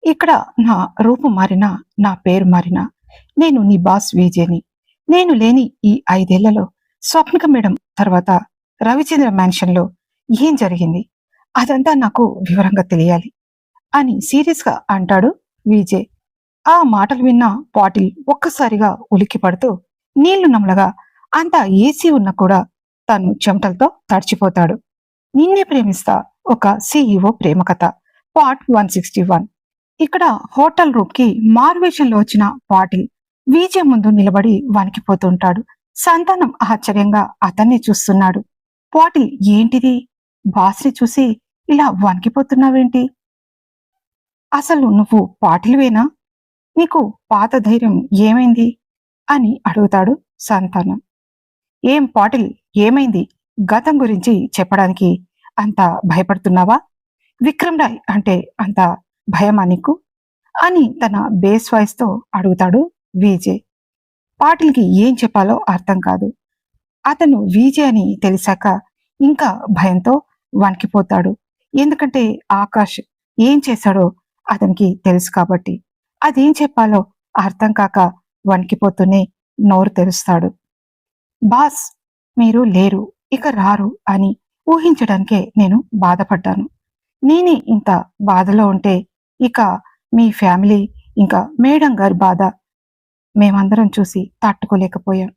ఇక్కడ నా రూపు మారినా, నా పేరు మారినా, నేను నీ బాస్ విజేని. నేను లేని ఈ 5 ఏళ్లలో స్వప్నిక మేడం తర్వాత రవిచంద్ర మ్యాన్షన్‌లో ఏం జరిగింది? అదంతా నాకు వివరంగా తెలియాలి అని సీరియస్‌గా అంటాడు విజయ్. ఆ మాటలు విన్న పాటిల్ ఒక్కసారిగా ఉలిక్కిపడుతూ నీళ్లు నమలగా అంతా ఏసీ ఉన్నా కూడా తను చెమటలతో తడిచిపోతాడు. నిన్నే ప్రేమిస్తా ఒక సీఈఓ ప్రేమ కథ పార్ట్ 161. ఇక్కడ హోటల్ రూమ్ కి మారువేషంలో వచ్చిన పాటిల్ విజయ్ ముందు నిలబడి వణికిపోతుంటాడు. సంతానం ఆశ్చర్యంగా అతన్ని చూస్తున్నాడు. పాటిల్ ఏంటిది? బాస్ని చూసి ఇలా వణికిపోతున్నావేంటి? అసలు నువ్వు పాటిల్వేనా? నీకు పాత ధైర్యం ఏమైంది? అని అడుగుతాడు సంతానం. ఏం పాటిల్, ఏమైంది? గతం గురించి చెప్పడానికి అంత భయపడుతున్నావా? విక్రమ్ రాయ్ అంటే అంత భయమా నీకు? అని తన బేస్ వాయిస్ తో అడుగుతాడు విజయ్. పాటిల్కి ఏం చెప్పాలో అర్థం కాదు. అతను విజయ్ అని తెలిసాక ఇంకా భయంతో వణికిపోతాడు. ఎందుకంటే ఆకాష్ ఏం చేశాడో అతనికి తెలుసు కాబట్టి. అదేం చెప్పాలో అర్థం కాక వణికిపోతూనే నోరు తెరుస్తాడు. బాస్, మీరు లేరు, ఇక రారు అని ఊహించడానికే నేను బాధపడ్డాను. నేనే ఇంత బాధలో ఉంటే ఇక మీ ఫ్యామిలీ ఇంకా మేడం గారి బాధ మేమందరం చూసి తట్టుకోలేకపోయాం.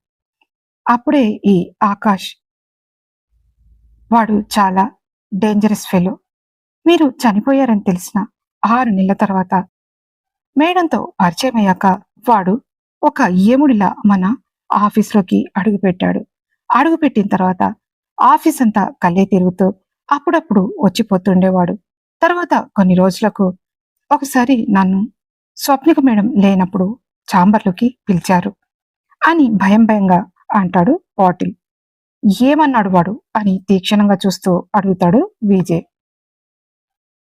అప్పుడే ఈ ఆకాష్, వాడు చాలా డేంజరస్ ఫెలో. మీరు చనిపోయారని తెలిసిన 6 నెలల తర్వాత మేడంతో పరిచయం అయ్యాక వాడు ఒక యముడిలా మన ఆఫీస్లోకి అడుగుపెట్టాడు. అడుగుపెట్టిన తర్వాత ఆఫీస్ అంతా కళ్ళే తిరుగుతూ అప్పుడప్పుడు వచ్చిపోతుండేవాడు. తర్వాత కొన్ని రోజులకు ఒకసారి నన్ను స్వప్నిక మేడం లేనప్పుడు ఛాంబర్లోకి పిలిచారు అని భయం భయంగా అంటాడు పాటిల్. ఏమన్నాడు వాడు అని తీక్షణంగా చూస్తూ అడుగుతాడు విజయ్.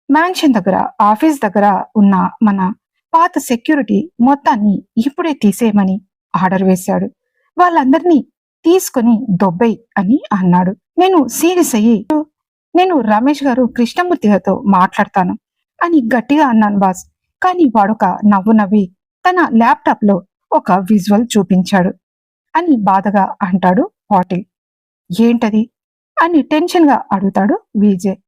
మ్యాన్షన్ దగ్గర, ఆఫీస్ దగ్గర ఉన్న మన పాత సెక్యూరిటీ మొత్తాన్ని ఇప్పుడే తీసేయమని ఆర్డర్ వేశాడు. వాళ్ళందరినీ తీసుకొని దొబ్బై అని అన్నాడు. నేను సీరియస్ అయ్యి, నేను రమేష్ గారు కృష్ణమూర్తి గారితో మాట్లాడతాను అని గట్టిగా అన్నాను బాస్. కానీ వాడొక నవ్వు నవ్వి తన ల్యాప్టాప్ లో ఒక విజువల్ చూపించాడు అని బాధగా అంటాడు పాటిల్. ఏంటది అని టెన్షన్ గా అడుగుతాడు విజయ్.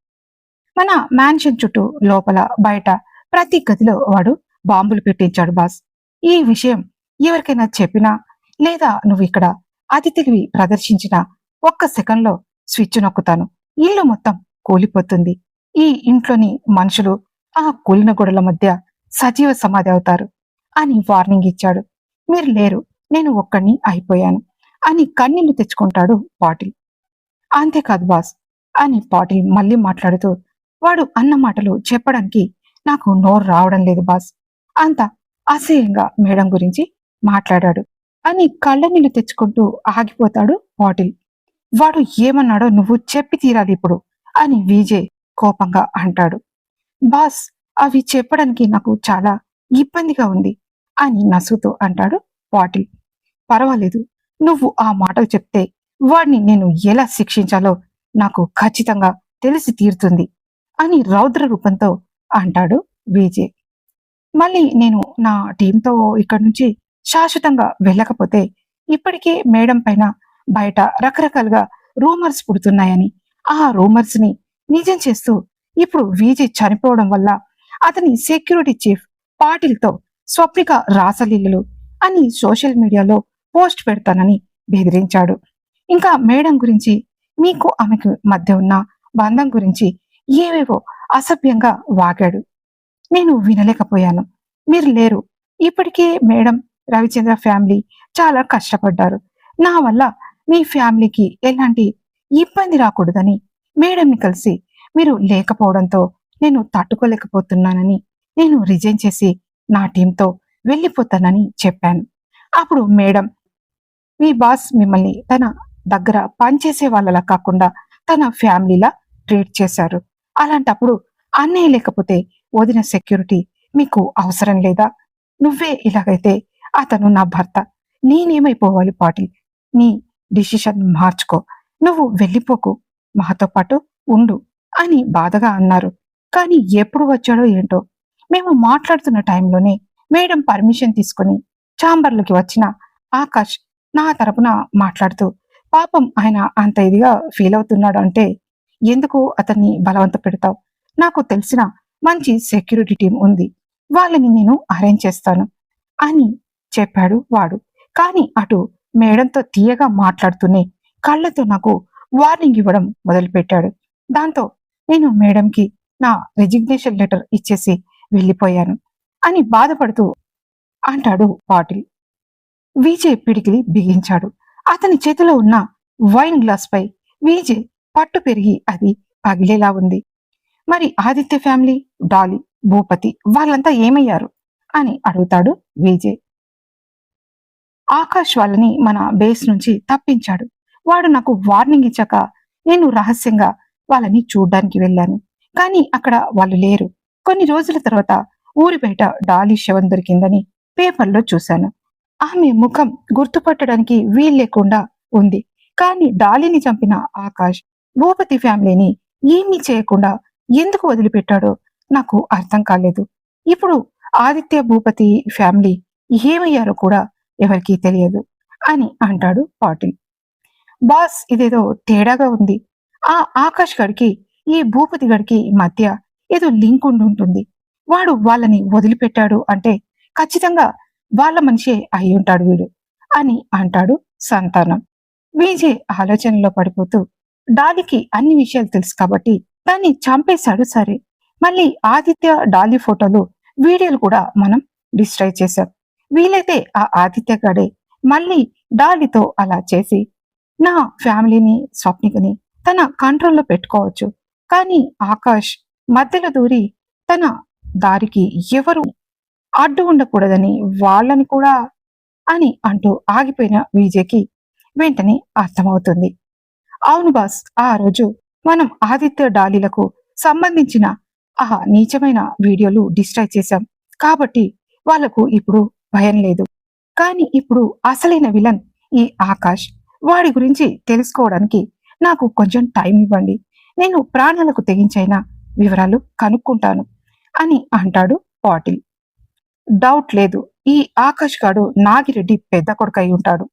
మన మ్యాన్షన్ చుట్టూ లోపల బయట ప్రతి గదిలో వాడు బాంబులు పెట్టించాడు బాస్. ఈ విషయం ఎవరికైనా చెప్పినా లేదా నువ్వు ఇక్కడ అతి తెలివి ప్రదర్శించిన ఒక్క సెకండ్లో స్విచ్ నొక్కుతాను, ఇల్లు మొత్తం కూలిపోతుంది. ఈ ఇంట్లోని మనుషులు ఆ కూలిన గొడవల మధ్య సజీవ సమాధి అవుతారు అని వార్నింగ్ ఇచ్చాడు. మీరు లేరు, నేను ఒక్కడిని అయిపోయాను అని కన్నీళ్లు తెచ్చుకుంటాడు పాటిల్. అంతేకాదు బాస్ అని పాటిల్ మళ్ళీ మాట్లాడుతూ, వాడు అన్న మాటలు చెప్పడానికి నాకు నోరు రావడం లేదు బాస్. అంత అసహ్యంగా మేడం గురించి మాట్లాడాడు అని కళ్ళ నీళ్లు తెచ్చుకుంటూ ఆగిపోతాడు పాటిల్. వాడు ఏమన్నాడో నువ్వు చెప్పి తీరాలి ఇప్పుడు అని విజయ్ కోపంగా అంటాడు. బాస్, అవి చెప్పడానికి నాకు చాలా ఇబ్బందిగా ఉంది అని నసుగుతూ అంటాడు పాటిల్. పర్వాలేదు, నువ్వు ఆ మాటలు చెప్తే వాడిని నేను ఎలా శిక్షించాలో నాకు ఖచ్చితంగా తెలిసి తీరుతుంది అని రౌద్ర రూపంతో అంటాడు విజయ్. మళ్ళీ నేను నా టీంతో ఇక్కడి నుంచి శాశ్వతంగా వెళ్ళకపోతే ఇప్పటికే మేడం పైన బయట రకరకాలుగా రూమర్స్ పుడుతున్నాయని, ఆ రూమర్స్ ని నిజం చేస్తూ ఇప్పుడు విజయ్ చనిపోవడం వల్ల అతని సెక్యూరిటీ చీఫ్ పాటిల్తో స్వప్నిక రాసలీలలు అని సోషల్ మీడియాలో పోస్ట్ పెడతానని బెదిరించాడు. ఇంకా మేడం గురించి, మీకు ఆమెకు మధ్య ఉన్న బంధం గురించి ఏవేవో అసభ్యంగా వాగాడు. నేను వినలేకపోయాను. మీరు లేరు, ఇప్పటికే మేడం, రవిచంద్ర ఫ్యామిలీ చాలా కష్టపడ్డారు. నా వల్ల మీ ఫ్యామిలీకి ఎలాంటి ఇబ్బంది రాకూడదని మేడంని కలిసి మీరు లేకపోవడంతో నేను తట్టుకోలేకపోతున్నానని నేను రిజైన్ చేసి నా టీంతో వెళ్ళిపోతానని చెప్పాను. అప్పుడు మేడం, మీ బాస్ మిమ్మల్ని తన దగ్గర పనిచేసే వాళ్ళలా కాకుండా తన ఫ్యామిలీలా ట్రీట్ చేశారు. అలాంటప్పుడు అన్నయ్య లేకపోతే వదిన సెక్యూరిటీ మీకు అవసరం లేదా? నువ్వే ఇలాగైతే అతను నా భర్త, నేనేమైపోవాలి పాటిల్? నీ డిసిషన్ మార్చుకో, నువ్వు వెళ్ళిపోకు, మాతో పాటు ఉండు అని బాధగా అన్నారు. కానీ ఎప్పుడు వచ్చాడో ఏంటో మేము మాట్లాడుతున్న టైంలోనే మేడం పర్మిషన్ తీసుకుని ఛాంబర్లోకి వచ్చిన ఆకాష్ నా తరపున మాట్లాడుతూ, పాపం ఆయన అంత ఇదిగా ఫీల్ అవుతున్నాడు అంటే ఎందుకు అతన్ని బలవంత పెడతావు? నాకు తెలిసిన మంచి సెక్యూరిటీ టీం ఉంది, వాళ్ళని నేను అరేంజ్ చేస్తాను అని చెప్పాడు వాడు. కానీ అటు మేడంతో తీయగా మాట్లాడుతూనే కళ్ళతో నాకు వార్నింగ్ ఇవ్వడం మొదలుపెట్టాడు. దాంతో నేను మేడంకి నా రిజిగ్నేషన్ లెటర్ ఇచ్చేసి వెళ్ళిపోయాను అని బాధపడుతూ అంటాడు పాటిల్. విజయ్ పిడికిలి బిగించాడు. అతని చేతిలో ఉన్న వైన్ గ్లాస్ పై విజయ్ పట్టు పెరిగి అది పగిలేలా ఉంది. మరి ఆదిత్య ఫ్యామిలీ, డాలీ, భూపతి వాళ్ళంతా ఏమయ్యారు అని అడుగుతాడు విజయ్. ఆకాష్ వాళ్ళని మన బేస్ నుంచి తప్పించాడు. వాడు నాకు వార్నింగ్ ఇచ్చాక నేను రహస్యంగా వాళ్ళని చూడ్డానికి వెళ్ళాను. కానీ అక్కడ వాళ్ళు లేరు. కొన్ని రోజుల తర్వాత ఊరి బయట డాలీ శవం దొరికిందని పేపర్లో చూశాను. ఆమె ముఖం గుర్తుపట్టడానికి వీల్లేకుండా ఉంది. కానీ డాలీని చంపిన ఆకాష్ భూపతి ఫ్యామిలీని ఏమీ చేయకుండా ఎందుకు వదిలిపెట్టాడో నాకు అర్థం కాలేదు. ఇప్పుడు ఆదిత్య భూపతి ఫ్యామిలీ ఏమయ్యారో కూడా ఎవరికీ తెలియదు అని అంటాడు పాటిల్. బాస్, ఇదేదో తేడాగా ఉంది. ఆ ఆకాష్ గడికి ఈ భూపతి గడికి మధ్య ఏదో లింక్ ఉంటుంది. వాడు వాళ్ళని వదిలిపెట్టాడు అంటే ఖచ్చితంగా వాళ్ళ మనిషే అయి ఉంటాడు వీడు అని అంటాడు సంతానం. విజయ్ ఆలోచనలో పడిపోతూ, డాలీకి అన్ని విషయాలు తెలుసు కాబట్టి దాన్ని చంపేశాడు సరే, మళ్ళీ ఆదిత్య డాలీ ఫోటోలు వీడియోలు కూడా మనం డిస్ట్రాయ్ చేశాం. వీలైతే ఆ ఆదిత్య గడే మళ్ళీ డాలీతో అలా చేసి నా ఫ్యామిలీని, స్వప్నికని తన కంట్రోల్లో పెట్టుకోవచ్చు. కానీ ఆకాష్ మధ్యలో దూరి తన దారికి ఎవరు అడ్డు ఉండకూడదని వాళ్ళని కూడా అని అంటూ ఆగిపోయిన విజయ్కి వెంటనే అర్థమవుతుంది. అవును బాస్, ఆ రోజు మనం ఆదిత్య డాలీలకు సంబంధించిన ఆ నీచమైన వీడియోలు డిస్ట్రాయ్ చేశాం కాబట్టి వాళ్లకు ఇప్పుడు భయం లేదు. కానీ ఇప్పుడు అసలైన విలన్ ఈ ఆకాష్. వాడి గురించి తెలుసుకోవడానికి నాకు కొంచెం టైం ఇవ్వండి. నేను ప్రాణాలకు తెగించైనా వివరాలు కనుక్కుంటాను అని అంటాడు పాటిల్. డౌట్ లేదు, ఈ ఆకాష్ గాడు నాగిరెడ్డి పెద్ద కొడుకు అయి ఉంటాడు.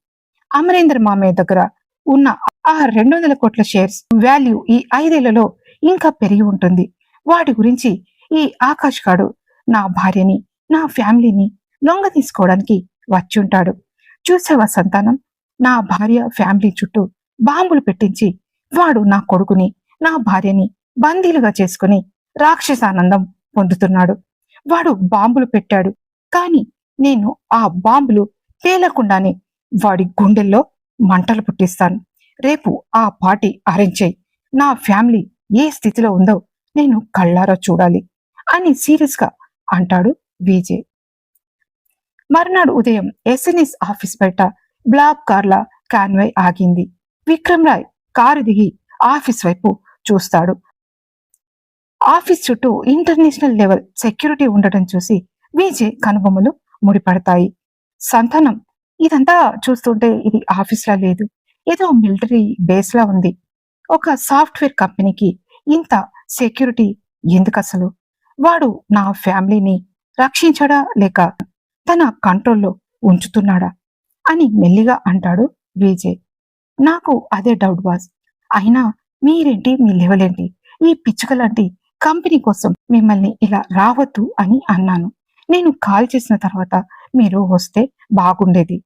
అమరేంద్ర మామయ్య దగ్గర ఉన్న ఆ 200 కోట్ల షేర్స్ వాల్యూ ఈ 5 ఏళ్లలో ఇంకా పెరిగి ఉంటుంది. వాటి గురించి ఈ ఆకాష్ గాడు నా భార్యని, నా ఫ్యామిలీని లొంగ తీసుకోవడానికి వచ్చుంటాడు. చూసావా సంతానం, నా భార్య ఫ్యామిలీ చుట్టూ బాంబులు పెట్టించి వాడు నా కొడుకుని, నా భార్యని బందీలుగా చేసుకుని రాక్షసానందం పొందుతున్నాడు. వాడు బాంబులు పెట్టాడు, కానీ నేను ఆ బాంబులు పేలకుండానే వాడి గుండెల్లో మంటలు పుట్టిస్తాను. రేపు ఆ పార్టీ అరేంజ్ చేయి. నా ఫ్యామిలీ ఏ స్థితిలో ఉందో నేను కళ్ళారా చూడాలి అని సీరియస్ గా అంటాడు విజయ్. మర్నాడు ఉదయం ఎస్ఎన్ఎస్ ఆఫీస్ బయట బ్లాక్ కార్ల కాన్వై ఆగింది. విక్రమ్ రాయ్ కారు దిగి ఆఫీస్ వైపు చూస్తాడు. ఆఫీస్ చుట్టూ ఇంటర్నేషనల్ లెవెల్ సెక్యూరిటీ ఉండటం చూసి విజయ్ కనుబొమ్మలు ముడిపడతాయి. సంతానం, ఇదంతా చూస్తుంటే ఇది ఆఫీస్లా లేదు, ఏదో మిలిటరీ బేస్ లా ఉంది. ఒక సాఫ్ట్వేర్ కంపెనీకి ఇంత సెక్యూరిటీ ఎందుకు అసలు? వాడు నా ఫ్యామిలీని రక్షించడా లేక తన కంట్రోల్లో ఉంచుతున్నాడా అని మెల్లిగా అంటాడు విజయ్. నాకు అదే డౌట్ బాస్. అయినా మీరేంటి, మీ లెవెల్ ఏంటి? ఈ పిచ్చుకలాంటి కంపెనీ కోసం మిమ్మల్ని ఇలా రావద్దు అని అన్నాను. నేను కాల్ చేసిన తర్వాత మీరు వస్తే బాగుండేది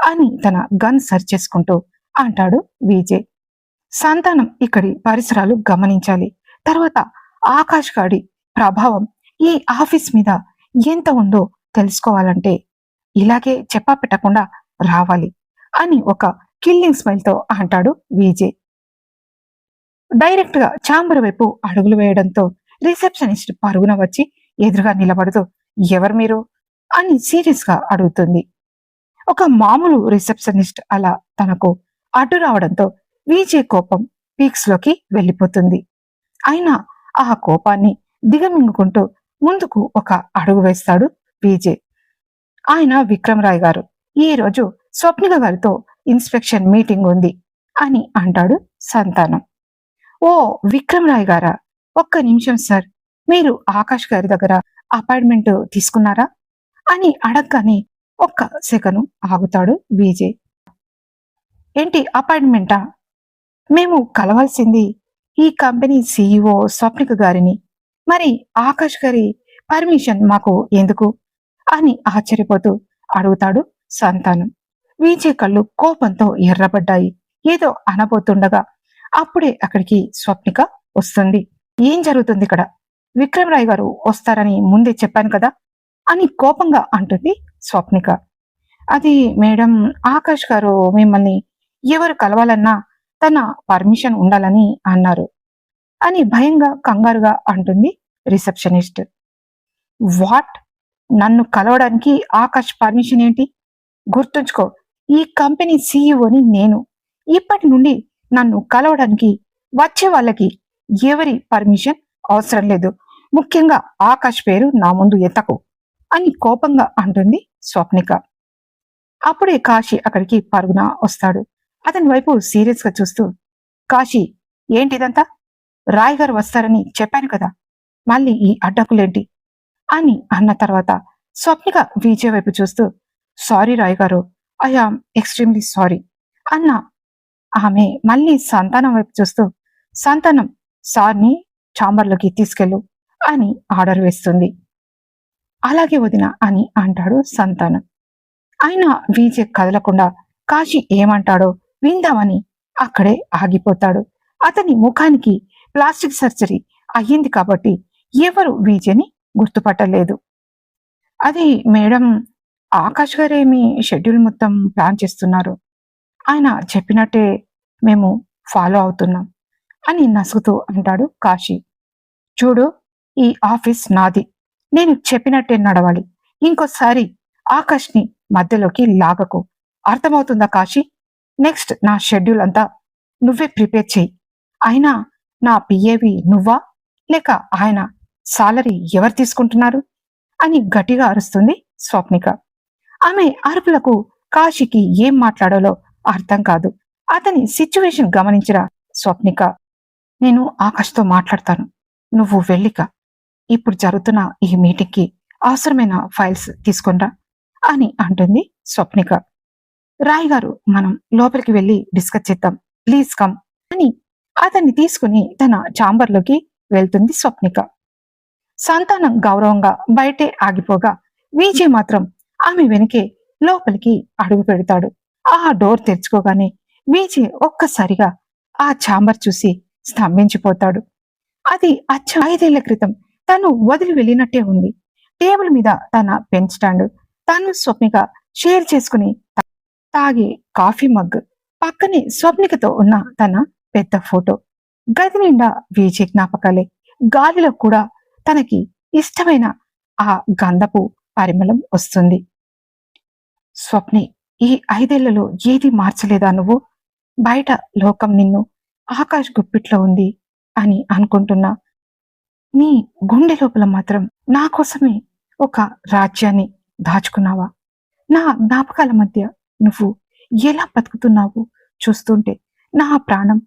అని తన గన్ సర్చ్ చేసుకుంటూ అంటాడు విజయ్. సంతానం ఇక్కడి పరిసరాలు గమనించాలి. తర్వాత ఆకాష్ గాడి ప్రభావం ఈ ఆఫీస్ మీద ఎంత ఉందో తెలుసుకోవాలంటే ఇలాగే చెప్పా పెట్టకుండా రావాలి అని ఒక కిల్లింగ్ స్మైల్ తో అంటాడు విజయ్. డైరెక్ట్ గా ఛాంబర్ వైపు అడుగులు వేయడంతో రిసెప్షనిస్ట్ పరుగున వచ్చి ఎదురుగా నిలబడుతూ, ఎవరు మీరు అని సీరియస్ గా అడుగుతుంది. ఒక మామూలు రిసెప్షనిస్ట్ అలా తనకు అడ్డు రావడంతో విజయ్ కోపం పీక్స్ లోకి వెళ్ళిపోతుంది. అయినా ఆ కోపాన్ని దిగమింగుకుంటూ ముందుకు ఒక అడుగు వేస్తాడు విజయ్. ఆయన విక్రమ్ రాయ్ గారు, ఈ రోజు స్వప్నిక గారితో ఇన్స్పెక్షన్ మీటింగ్ ఉంది అని అంటాడు సంతానం. ఓ, విక్రమ్ రాయ్ గారా? ఒక్క నిమిషం సార్, మీరు ఆకాష్ గారి దగ్గర అపాయింట్మెంట్ తీసుకున్నారా అని అడగగానే ఒక్క సెకను ఆగుతాడు విజయ్. ఏంటి అపాయింట్మెంటా? మేము కలవాల్సింది ఈ కంపెనీ సీఈఓ స్వప్నిక గారిని. మరి ఆకాష్ గారి పర్మిషన్ మాకు ఎందుకు అని ఆశ్చర్యపోతూ అడుగుతాడు సంతానం. విజయ్ కళ్ళు కోపంతో ఎర్రబడ్డాయి. ఏదో అనబోతుండగా అప్పుడే అక్కడికి స్వప్నిక వస్తుంది. ఏం జరుగుతుంది ఇక్కడ? విక్రమ్ రాయ్ గారు వస్తారని ముందే చెప్పాను కదా అని కోపంగా అంటుంది స్వప్నిక. అది మేడం, ఆకాష్ గారు మిమ్మల్ని ఎవరు కలవాలన్నా తన పర్మిషన్ ఉండాలని అన్నారు అని భయంగా కంగారుగా అంటుంది రిసెప్షనిస్ట్. వాట్? నన్ను కలవడానికి ఆకాష్ పర్మిషన్ ఏంటి? గుర్తుంచుకో, ఈ కంపెనీ సీఈఓని నేను. ఇప్పటి నుండి నన్ను కలవడానికి వచ్చే వాళ్ళకి ఎవరి పర్మిషన్ అవసరం లేదు. ముఖ్యంగా ఆకాష్ పేరు నా ముందు ఎత్తకు అని కోపంగా అంటుంది స్వప్నిక. అప్పుడే కాశీ అక్కడికి పరుగున వస్తాడు. అతని వైపు సీరియస్ గా చూస్తూ, కాశీ, ఏంటిదంతా? రాయ్ గారు వస్తారని చెప్పాను కదా, మళ్ళీ ఈ అడ్డంకులేంటి అని అన్న తర్వాత స్వప్నిక విజయ్ వైపు చూస్తూ, సారీ రాయ్ గారు, ఐ ఆమ్ ఎక్స్ట్రీమ్లీ సారీ అన్న ఆమె మళ్ళీ సంతానం వైపు చూస్తూ, సంతానం, సార్ని ఛాంబర్లోకి తీసుకెళ్ళు అని ఆర్డర్ వేస్తుంది. అలాగే వదిన అని అంటాడు సంతానం. ఆయన విజయ్ కదలకుండా కాశీ ఏమంటాడో విందామని అక్కడే ఆగిపోతాడు. అతని ముఖానికి ప్లాస్టిక్ సర్జరీ అయ్యింది కాబట్టి ఎవరు విజయ్ని గుర్తుపట్టలేదు. అది మేడం, ఆకాష్ గారే మీ షెడ్యూల్ మొత్తం ప్లాన్ చేస్తున్నారు. ఆయన చెప్పినట్టే మేము ఫాలో అవుతున్నాం అని నసుగుతూ అంటాడు కాశీ. చూడు, ఈ ఆఫీస్ నాది, నేను చెప్పినట్టే నడవాలి. ఇంకోసారి ఆకాష్ని మధ్యలోకి లాగకు, అర్థమవుతుందా కాశీ? నెక్స్ట్ నా షెడ్యూల్ అంతా నువ్వే ప్రిపేర్ చేయి. అయినా నా పిఏవి నువ్వా లేక ఆయన సాలరీ ఎవరు తీసుకుంటున్నారు అని గట్టిగా అరుస్తుంది స్వప్నిక. ఆమె అరుపులకు కాశీకి ఏం మాట్లాడాలో అర్థం కాదు. అతని సిచ్యువేషన్ గమనించిన స్వప్నిక, నేను ఆకాష్తో మాట్లాడతాను, నువ్వు వెళ్ళిక. ఇప్పుడు జరుగుతున్న ఈ మీటింగ్కి అవసరమైన ఫైల్స్ తీసుకొనిరా అని అంటుంది స్వప్నిక. రాయ్ గారు, మనం లోపలికి వెళ్ళి డిస్కస్ చేద్దాం, ప్లీజ్ కమ్ అని అతన్ని తీసుకుని తన ఛాంబర్లోకి వెళ్తుంది స్వప్నిక. సంతానం గౌరవంగా బయటే ఆగిపోగా విజయ్ మాత్రం ఆమె వెనకే లోపలికి అడుగు పెడతాడు. ఆ డోర్ తెరుచుకోగానే విజయ్ ఒక్కసారిగా ఆ ఛాంబర్ చూసి స్తంభించిపోతాడు. అది అచ్చ 5 ఏళ్ల క్రితం తను వదిలి వెళ్ళినట్టే ఉంది. టేబుల్ మీద తన పెన్ స్టాండ్, తను స్వప్నిక షేర్ చేసుకుని తాగే కాఫీ మగ్, పక్కనే స్వప్నికతో ఉన్న తన పెద్ద ఫోటో. గది నిండా విజయ్ జ్ఞాపకాలే. గాలిలో కూడా తనకి ఇష్టమైన ఆ గంధపు పరిమళం వస్తుంది. స్వప్ని, ఈ 5 ఏళ్లలో ఏది మార్చలేదా నువ్వు? బయట లోకం నిన్ను ఆకాష్ గుప్పిట్లో ఉంది అని అనుకుంటున్నా, నీ గుండె లోపల మాత్రం నా కోసమే ఒక రాజ్యాన్ని దాచుకున్నావా? నా జ్ఞాపకాల మధ్య నువ్వు ఎలా బతుకుతున్నావు చూస్తుంటే నా ప్రాణం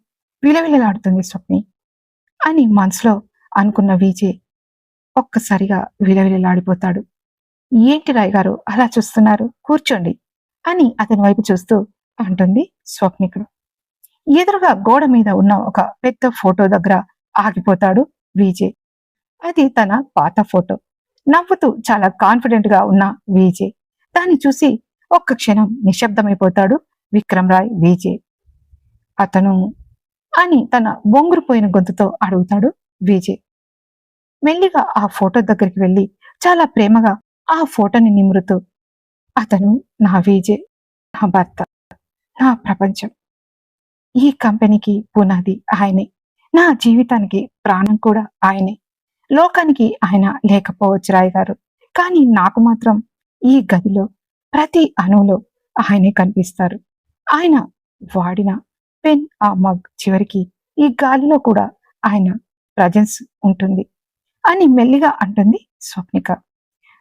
విలవిలలాడుతుంది స్వప్ని అని మనసులో అనుకున్న విజయ్ ఒక్కసారిగా విలవిలలాడిపోతాడు. ఏంటి రాయ్ గారు అలా చూస్తున్నారు, కూర్చోండి అని అతని వైపు చూస్తూ అంటుంది స్వప్నిక. ఎదురుగా గోడ మీద ఉన్న ఒక పెద్ద ఫోటో దగ్గర ఆగిపోతాడు విజయ్. అది తన పాత ఫోటో. నవ్వుతూ చాలా కాన్ఫిడెంట్ గా ఉన్న విజయ్ దాన్ని చూసి ఒక్క క్షణం నిశ్శబ్దమైపోతాడు విక్రమ్ రాయ్ విజయ్. అతను అని తన బొంగురుపోయిన గొంతుతో అడుగుతాడు విజయ్. మెల్లిగా ఆ ఫోటో దగ్గరికి వెళ్ళి చాలా ప్రేమగా ఆ ఫోటోని నిమురుతూ, అతను నా విజయ్, నా భర్త, నా ప్రపంచం. ఈ కంపెనీకి పునాది ఆయనే, నా జీవితానికి ప్రాణం కూడా ఆయనే. లోకానికి ఆయన లేకపోవచ్చు రాయ్ గారు, కానీ నాకు మాత్రం ఈ గదిలో ప్రతి అణువులో ఆయనే కనిపిస్తారు. ఆయన వాడిన పెన్, ఆ మగ్, చివరికి ఈ గాలిలో కూడా ఆయన ప్రజెన్స్ ఉంటుంది అని మెల్లిగా అంటుంది స్వప్నిక.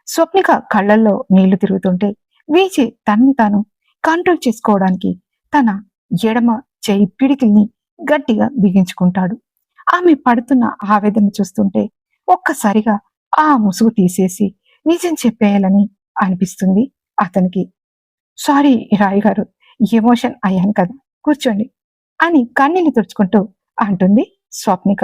స్వప్నిక కళ్ళల్లో నీళ్లు తిరుగుతుంటే విజయ్ తనని తాను కంట్రోల్ చేసుకోవడానికి తన ఎడమ చేయి పిడికిల్ని గట్టిగా బిగించుకుంటాడు. ఆమె పడుతున్న ఆవేదన చూస్తుంటే ఒక్కసారిగా ఆ ముసుగు తీసేసి నిజం చెప్పేయాలని అనిపిస్తుంది అతనికి. సారీ రాయ్ గారు, ఎమోషన్ అయ్యాను కదా, కూర్చోండి అని కన్నీళ్లు తుడుచుకుంటూ అంటుంది స్వప్నిక.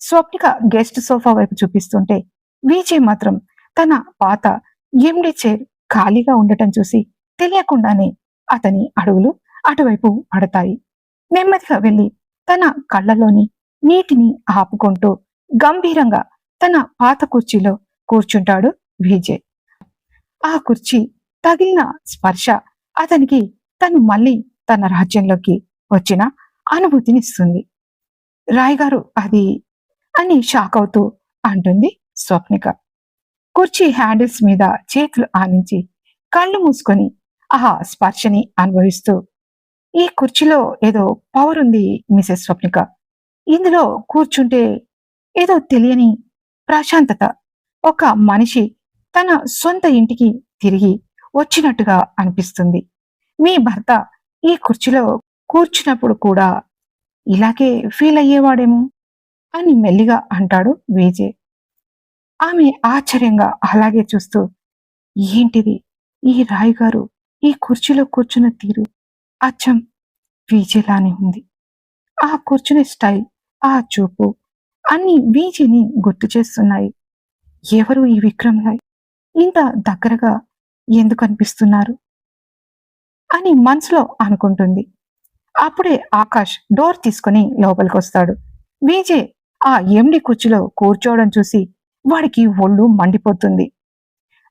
స్వప్నిక గెస్ట్ సోఫా వైపు చూపిస్తుంటే విజయ్ మాత్రం తన పాత ఎండి చైర్ ఖాళీగా ఉండటం చూసి తెలియకుండానే అతని అడుగులు అటువైపు పడతాయి. నెమ్మదిగా వెళ్లి తన కళ్ళలోని నీటిని ఆపుకుంటూ గంభీరంగా తన పాత కుర్చీలో కూర్చుంటాడు విజయ్. ఆ కుర్చీ తగిలిన స్పర్శ అతనికి తను మళ్ళీ తన రాజ్యంలోకి వచ్చిన అనుభూతినిస్తుంది. రాయ్ గారు అది అని షాక్ అవుతూ అంటుంది స్వప్నిక. కుర్చీ హ్యాండిల్స్ మీద చేతులు ఆనించి కళ్ళు మూసుకొని ఆ స్పర్శని అనుభవిస్తూ, ఈ కుర్చీలో ఏదో పవర్ ఉంది మిసెస్ స్వప్నిక. ఇందులో కూర్చుంటే ఏదో తెలియని ప్రశాంతత, ఒక మనిషి తన సొంత ఇంటికి తిరిగి వచ్చినట్టుగా అనిపిస్తుంది. మీ భర్త ఈ కుర్చీలో కూర్చున్నప్పుడు కూడా ఇలాగే ఫీల్ అయ్యేవాడేమో అని మెల్లిగా అంటాడు విజయ్. ఆమె ఆశ్చర్యంగా అలాగే చూస్తూ, ఏంటిది, ఈ రాయ్ గారు ఈ కుర్చీలో కూర్చున్న తీరు అచ్చం విజయ్ ఉంది. ఆ కూర్చునే స్టైల్, ఆ చూపు అన్ని విజయ్ని గుర్తు చేస్తున్నాయి. ఎవరు ఈ విక్రమ్ రాయ్, ఇంత దగ్గరగా ఎందుకు అనిపిస్తున్నారు అని మనసులో అనుకుంటుంది. అప్పుడే ఆకాష్ డోర్ తీసుకుని లోపలికి వస్తాడు. విజయ్ ఆ ఎండి కుర్చీలో కూర్చోవడం చూసి వాడికి ఒళ్ళు మండిపోతుంది.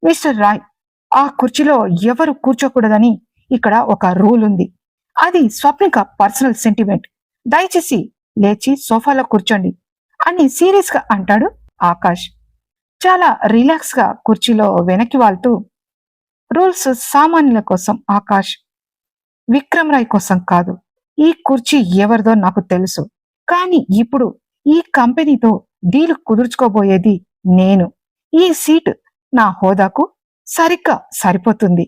మిస్టర్ రాయ్, ఆ కుర్చీలో ఎవరు కూర్చోకూడదని ఇక్కడ ఒక రూల్ ఉంది. అది స్వప్నిక పర్సనల్ సెంటిమెంట్. దయచేసి లేచి సోఫాలో కూర్చోండి అని సీరియస్ గా అంటాడు ఆకాష్. చాలా రిలాక్స్ గా కుర్చీలో వెనక్కి వాళ్తూ, రూల్స్ సామాన్యుల కోసం ఆకాష్, విక్రమ్ రాయ్ కోసం కాదు. ఈ కుర్చీ ఎవరిదో నాకు తెలుసు, కానీ ఇప్పుడు ఈ కంపెనీతో డీల్ కుదుర్చుకోబోయేది నేను. ఈ సీట్ నా హోదాకు సరిగ్గా సరిపోతుంది.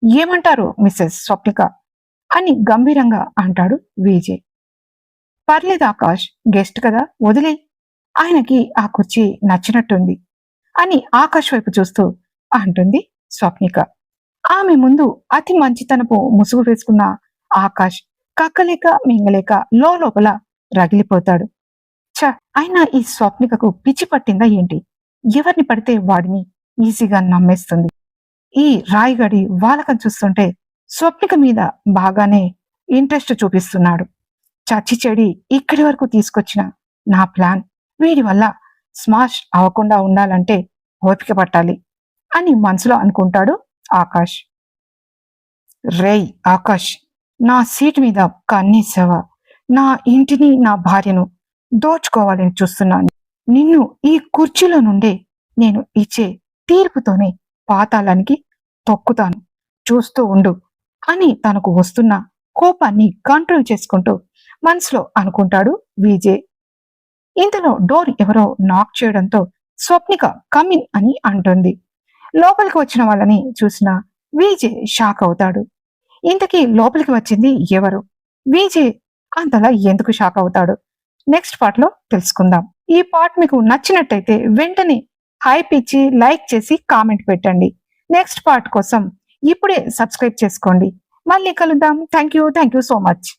ఏమంటారు మిసెస్ స్వప్నిక అని గంభీరంగా అంటాడు విజయ్. పర్లేదు ఆకాష్, గెస్ట్ కదా, వదిలే, ఆయనకి ఆ కుర్చీ నచ్చినట్టుంది అని ఆకాష్ వైపు చూస్తూ అంటుంది స్వప్నిక. ఆమె ముందు అతి మంచితనపు ముసుగు వేసుకున్న ఆకాష్ కక్కలేక మింగలేక లోపల రగిలిపోతాడు. చ, అయినా ఈ స్వప్నికకు పిచ్చి పట్టిందా ఏంటి? ఎవరిని పడితే వాడిని ఈజీగా నమ్మేస్తుంది. ఈ రాయిగడి వాలకం చూస్తుంటే స్వప్నిక మీద బాగానే ఇంట్రెస్ట్ చూపిస్తున్నాడు. చచ్చి చెడి ఇక్కడి వరకు తీసుకొచ్చిన నా ప్లాన్ వీడి వల్ల స్మాష్ అవ్వకుండా ఉండాలంటే ఓపిక పట్టాలి అని మనసులో అనుకుంటాడు ఆకాష్. రేయ్ ఆకాష్, నా సీట్ మీద కన్నేసావా? నా ఇంటిని నా భార్యను దోచుకోవాలని చూస్తున్నాను. నిన్ను ఈ కుర్చీలో నుండే నేను ఇచ్చే తీర్పుతోనే పాతాళానికి తొక్కుతాను, చూస్తూ ఉండు అని తనకు వస్తున్న కోపాన్ని కంట్రోల్ చేసుకుంటూ మనసులో అనుకుంటాడు విజయ్. ఇంతలో డోర్ ఎవరో నాక్ చేయడంతో స్వప్నిక కమిన్ అని అంటుంది. లోపలికి వచ్చిన వాళ్ళని చూసిన విజయ్ షాక్ అవుతాడు. ఇంతకీ లోపలికి వచ్చింది ఎవరు? విజయ్ అంతలా ఎందుకు షాక్ అవుతాడు? నెక్స్ట్ పార్ట్ లో తెలుసుకుందాం. ఈ పార్ట్ మీకు నచ్చినట్టయితే వెంటనే హైప్ ఇచ్చి లైక్ చేసి కామెంట్ పెట్టండి. నెక్స్ట్ పార్ట్ కోసం ఇప్పుడే సబ్స్క్రైబ్ చేసుకోండి. మళ్ళీ కలుద్దాం. Thank you so much.